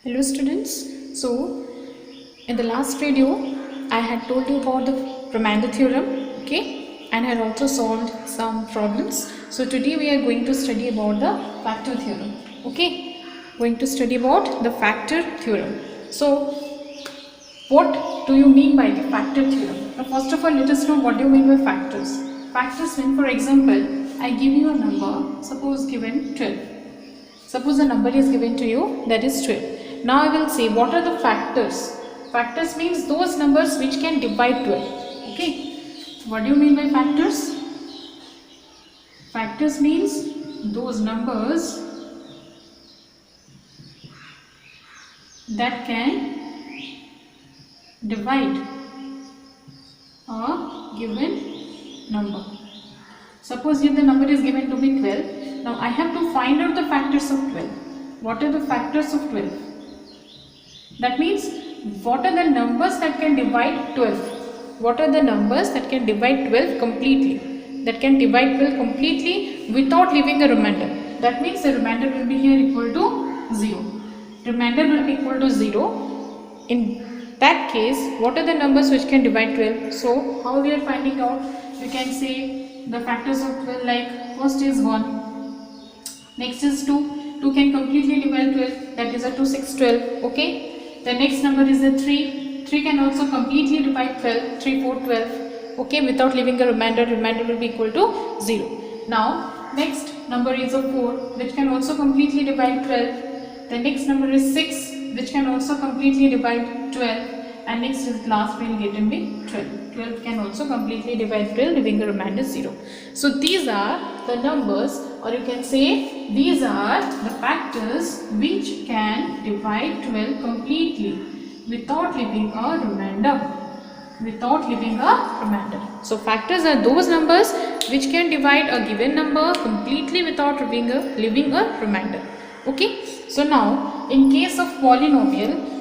Hello students. So in the last video I had told you about the remainder theorem, okay, and had also solved some problems. So today we are going to study about the factor theorem, okay, going to study about the factor theorem. So what do you mean by the factor theorem? Now first of all, let us know what do you mean by factors. Factors mean, for example, I give you a number, suppose given 12. Suppose a number is given to you, that is 12. Now I will say what are the factors. Factors means those numbers which can divide 12. Okay. What do you mean by factors? Factors means those numbers that can divide a given number. Suppose here the number is given to be 12. Now I have to find out the factors of 12. What are the factors of 12? That means what are the numbers that can divide 12? What are the numbers that can divide 12 completely? That can divide 12 completely without leaving a remainder. That means the remainder will be here equal to 0. Remainder will be equal to 0. In that case, what are the numbers which can divide 12? So how we are finding out? You can say the factors of 12, like first is 1, next is 2. 2 can completely divide 12, that is a 2, 6, 12, okay. The next number is a 3. 3 can also completely divide 12, 3, 4, 12, okay, without leaving a remainder. Remainder will be equal to 0. Now next number is a 4, which can also completely divide 12. The next number is 6, which can also completely divide 12. And next is last we will get in be 12. 12 can also completely divide 12, leaving a remainder 0. So these are the numbers, or you can say these are the factors which can divide 12 completely without leaving a remainder. Without leaving a remainder. So factors are those numbers which can divide a given number completely without leaving a remainder. Okay. So now in case of polynomial,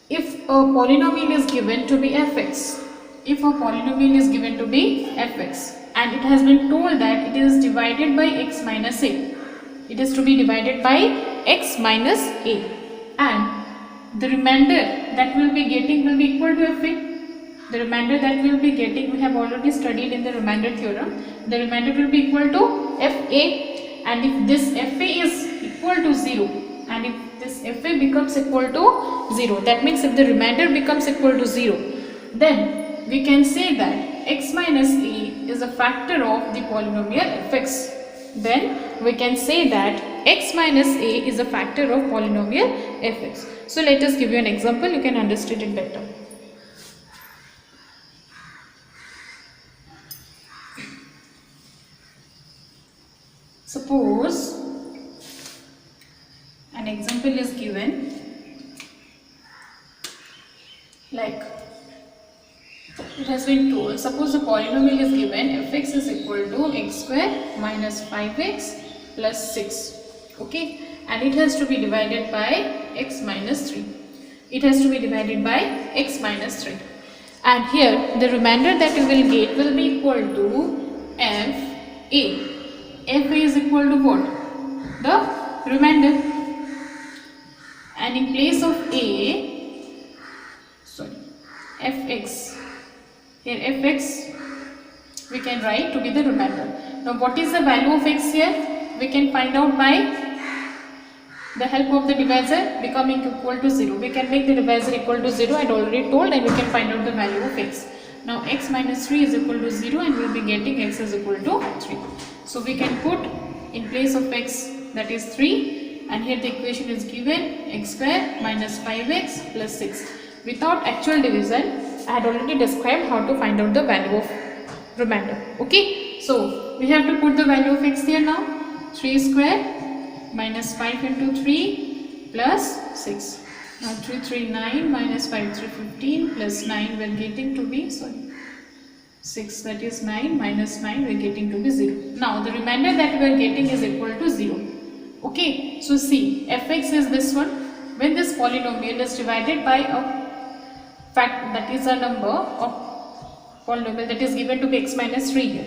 if a polynomial is given to be fx, if a polynomial is given to be fx and it has been told that it is divided by x minus a, it is to be divided by x minus a, and the remainder that we will be getting will be equal to fa. The remainder that we will be getting, we have already studied in the remainder theorem, the remainder will be equal to fa, and if this fa is equal to 0, and if this fa becomes equal to 0, that means if the remainder becomes equal to 0, then we can say that x minus a is a factor of the polynomial fx. Then we can say that x minus a is a factor of polynomial fx. So let us give you an example, you can understand it better. Suppose an example is given, like it has been told, suppose the polynomial is given fx is equal to x square minus 5x plus 6, okay, and it has to be divided by x minus 3. It has to be divided by x minus 3, and here the remainder that you will get will be equal to fa. Fa is equal to what? The remainder. And in place of fx, here fx we can write to be the remainder. Now what is the value of x here? We can find out by the help of the divisor becoming equal to 0. We can make the divisor equal to 0, I had already told, and we can find out the value of x. Now x minus 3 is equal to 0, and we will be getting x is equal to 3. So we can put in place of x, that is 3, and here the equation is given x square minus 5x plus 6. Without actual division, I had already described how to find out the value of remainder. Okay, so we have to put the value of x here now. 3 square minus 5 into 3 plus 6. Now 3, 3, 9 minus 5, 3, 15 plus 9 we are getting to be 6, that is 9 minus 9 we are getting to be 0. Now the remainder that we are getting is equal to 0. Okay, so see, fx is this one. When this polynomial is divided by a fact, that is a number of polynomial that is given to be x minus 3 here.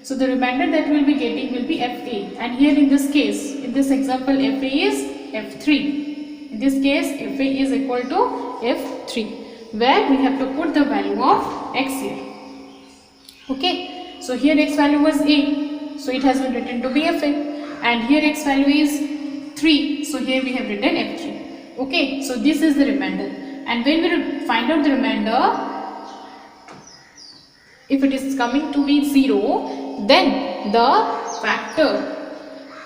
So the remainder that we will be getting will be fa, and here in this case, in this example, fa is f3. In this case, fa is equal to f3, where we have to put the value of x here. Okay, so here x value was a, so it has been written to be fa, and here x value is 3, so here we have written f3. Okay, so this is the remainder, and when we find out the remainder, if it is coming to be 0, then the factor,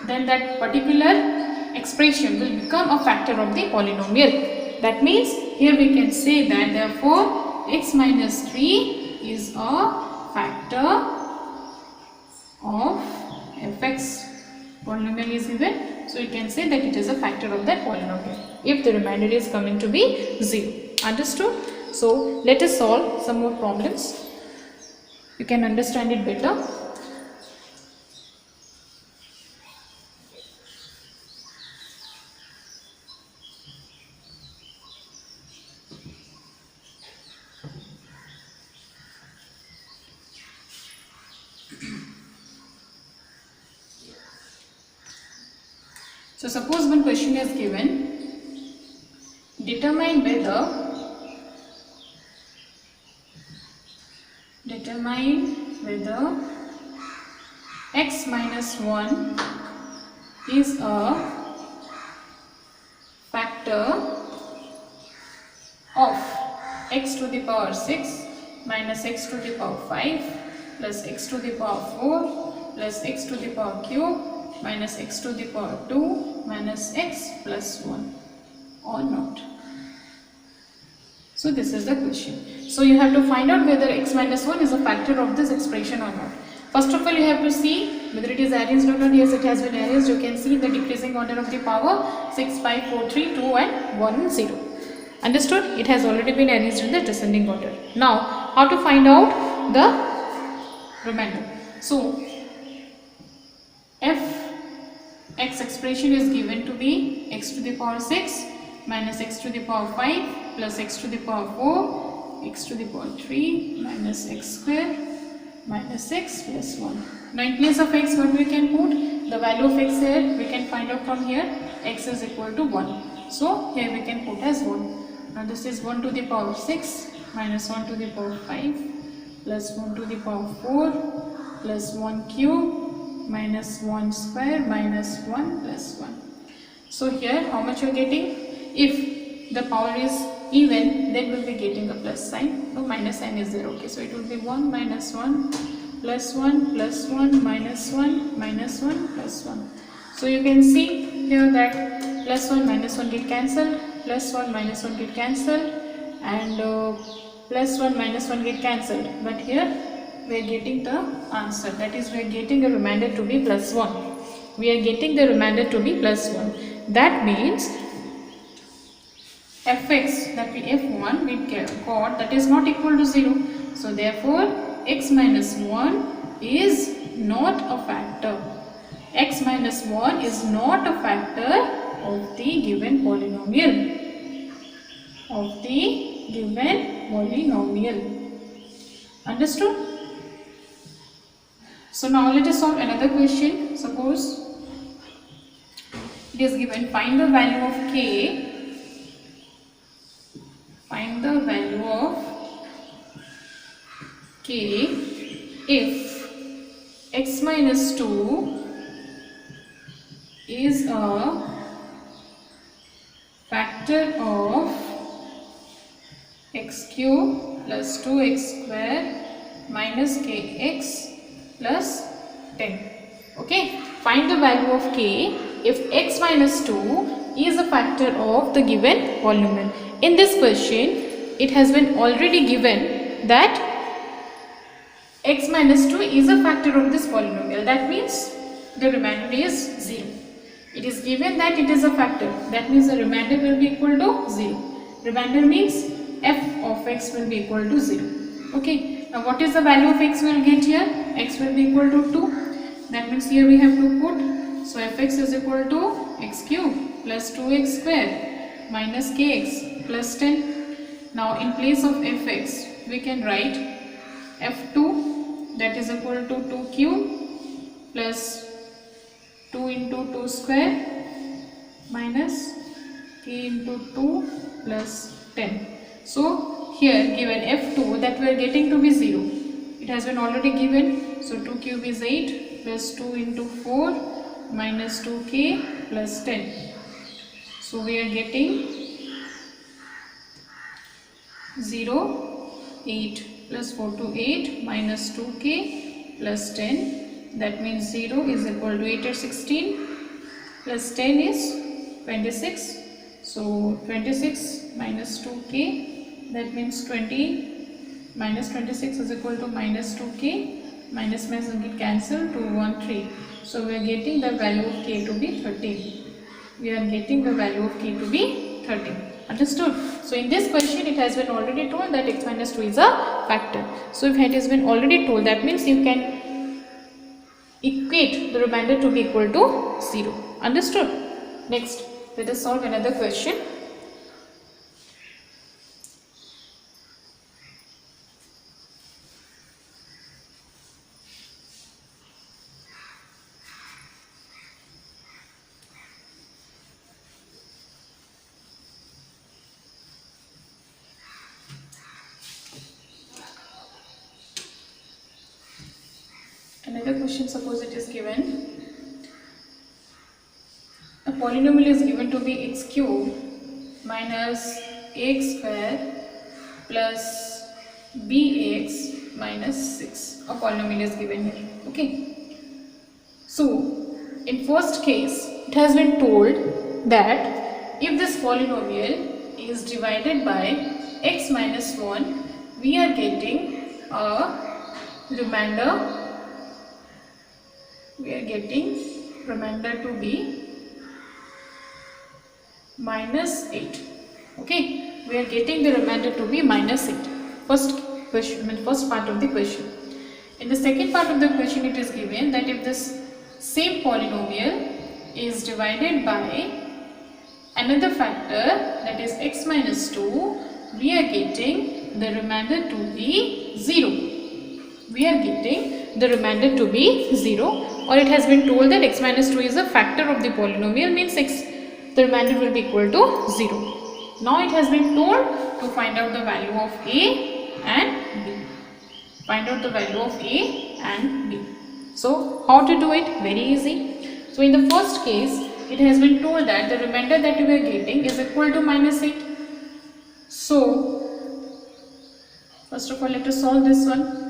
then that particular expression will become a factor of the polynomial. That means here we can say that therefore x minus 3 is a factor of fx. Polynomial is given, so you can say that it is a factor of that polynomial if the remainder is coming to be 0. Understood? So let us solve some more problems. You can understand it better. So suppose one question is given, determine whether x minus 1 is a factor of x to the power 6 minus x to the power 5 plus x to the power 4 plus x to the power cube minus x to the power 2 minus x plus 1 or not. So this is the question. So you have to find out whether x minus 1 is a factor of this expression or not. First of all, you have to see whether it is arranged or not. Yes, it has been arranged. You can see the decreasing order of the power 6, 5, 4, 3, 2 and 1, 0. Understood? It has already been arranged in the descending order. Now, how to find out the remainder? So, x expression is given to be x to the power 6 minus x to the power 5 plus x to the power 4 x to the power 3 minus x square minus x plus 1. Now in place of x, what we can put? The value of x here we can find out from here. X is equal to 1. So here we can put as 1. Now this is 1 to the power 6 minus 1 to the power 5 plus 1 to the power 4 plus 1 cube minus 1 square minus 1 plus 1. So here how much you are getting? If the power is even, then we will be getting a plus sign. No, minus sign is there. Okay, so it will be 1 minus 1 plus 1 plus 1 minus 1 minus 1 plus 1. So you can see here that plus 1 minus 1 get cancelled, plus 1 minus 1 get cancelled, and plus 1 minus 1 get cancelled. But here we are getting the answer, that is we are getting a remainder to be plus 1. We are getting the remainder to be plus 1. That means fx, that we f1 we got, that is not equal to 0. So therefore x minus 1 is not a factor. X minus 1 is not a factor of the given polynomial. Understood? So now let us solve another question. Suppose it is given, find the value of k. Find the value of k if x minus 2 is a factor of x cube plus 2x square minus kx plus 10. Okay, find the value of k if x minus 2 is a factor of the given polynomial. In this question, it has been already given that x minus 2 is a factor of this polynomial. That means the remainder is 0. It is given that it is a factor. That means the remainder will be equal to 0. Remainder means f of x will be equal to 0. Okay. Now what is the value of x we will get here? X will be equal to 2. That means here we have to put, so fx is equal to x cube plus 2x square minus kx plus 10. Now in place of fx we can write f2, that is equal to 2 cube plus 2 into 2 square minus k into 2 plus 10. So here given f2 that we are getting to be 0. It has been already given. So 2 cube is 8 plus 2 into 4 minus 2k plus 10. So we are getting 0, 8 plus 4 to 8 minus 2k plus 10. That means 0 is equal to 8 or 16 plus 10 is 26. So 26 minus 2k, that means 20 minus 26 is equal to minus 2k, minus will get cancelled to 1 3. So we are getting the value of k to be 13. We are getting the value of k to be 13. Understood? So in this question it has been already told that x minus 2 is a factor. So if it has been already told, that means you can equate the remainder to be equal to 0. Understood? Next, let us solve another question. Another question, suppose it is given. A polynomial is given to be x cube minus ax square plus bx minus 6. A polynomial is given here. Okay. So, in first case, it has been told that if this polynomial is divided by x minus 1, we are getting a remainder. We are getting remainder to be minus 8. Okay, we are getting the remainder to be minus 8. First question, first part of the question. In the second part of the question, it is given that if this same polynomial is divided by another factor, that is x minus 2, we are getting the remainder to be 0. We are getting the remainder to be 0, or it has been told that x minus 2 is a factor of the polynomial, means the remainder will be equal to 0. Now it has been told to find out the value of a and b. Find out the value of a and b. So how to do it? Very easy. So in the first case, it has been told that the remainder that we are getting is equal to minus 8. So first of all, let us solve this one.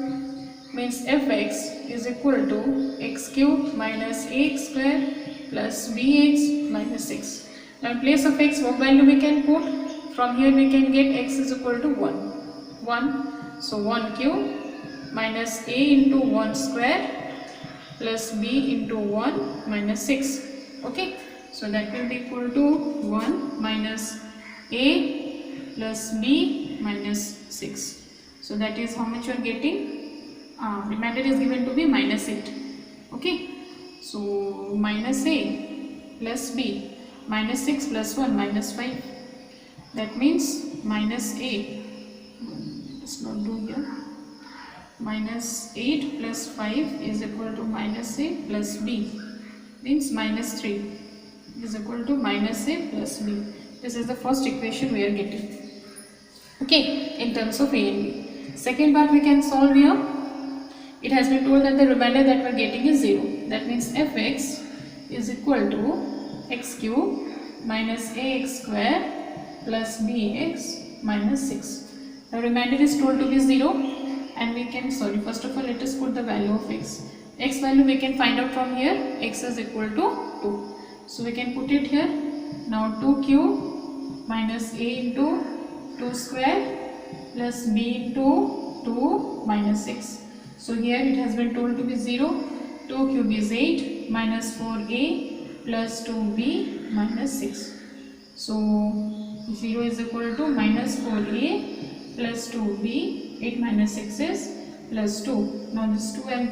Means fx is equal to x cube minus ax square plus bx minus 6. Now in place of x, what value we can put? From here we can get x is equal to 1. So 1 cube minus a into 1 square plus b into 1 minus 6. Okay. So that will be equal to 1 minus a plus b minus 6. So that is how much you are getting. Remainder is given to be minus 8. Okay. So minus a plus b minus 6 plus 1 minus 5. That means minus 8. Let's not do here. Minus 8 plus 5 is equal to minus a plus b. Means minus 3 is equal to minus a plus b. This is the first equation we are getting. Okay. In terms of a and b. Second part we can solve here. It has been told that the remainder that we are getting is 0. That means fx is equal to x cube minus ax square plus bx minus 6. The remainder is told to be 0, and we can, first of all let us put the value of x. X value we can find out from here. X is equal to 2. So we can put it here. Now 2 cube minus a into 2 square plus b into 2 minus 6. So here it has been told to be 0. 2 cube is 8 minus 4a plus 2b minus 6. So 0 is equal to minus 4a plus 2b. 8 minus 6 is plus 2. Now this 2 I am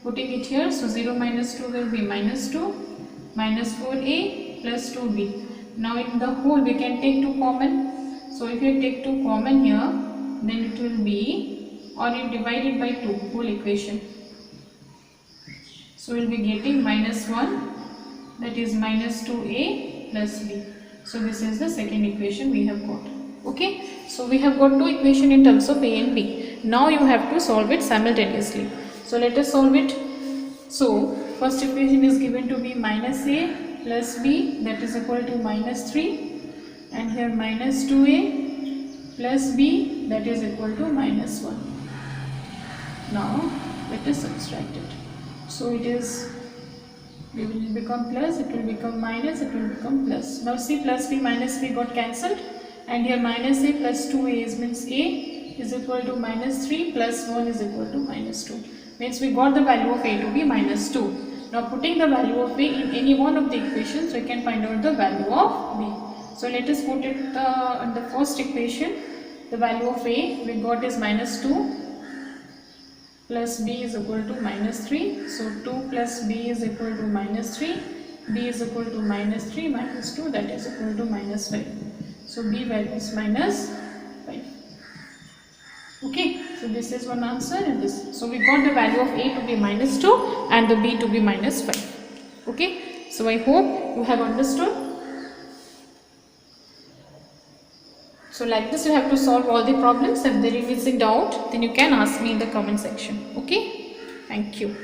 putting it here. So 0 minus 2 will be minus 2 minus 4a plus 2b. Now in the whole we can take 2 common. So if you take 2 common here, then it will be, or you divide it by 2, whole equation. So we will be getting minus 1, that is minus 2a plus b. So this is the second equation we have got. Okay, so we have got two equations in terms of a and b. Now you have to solve it simultaneously. So let us solve it. So first equation is given to be minus a plus b, that is equal to minus 3, and here minus 2a plus b, that is equal to minus 1. Now let us subtract it. So it will become plus, it will become minus, it will become plus. Now see, plus b minus b got cancelled, and here minus a plus 2a means a is equal to minus 3 plus 1 is equal to minus 2. Means we got the value of a to be minus 2. Now putting the value of a in any one of the equations, we can find out the value of b. So let us put it in the first equation. The value of a we got is minus 2 plus b is equal to minus 3. So 2 plus b is equal to minus 3. B is equal to minus 3 minus 2, that is equal to minus 5. So b value is minus 5. Okay, so this is one answer and this. So we got the value of a to be minus 2 and the b to be minus 5. Okay, so I hope you have understood. So like this you have to solve all the problems. If there is any doubt, then you can ask me in the comment section. Okay, thank you.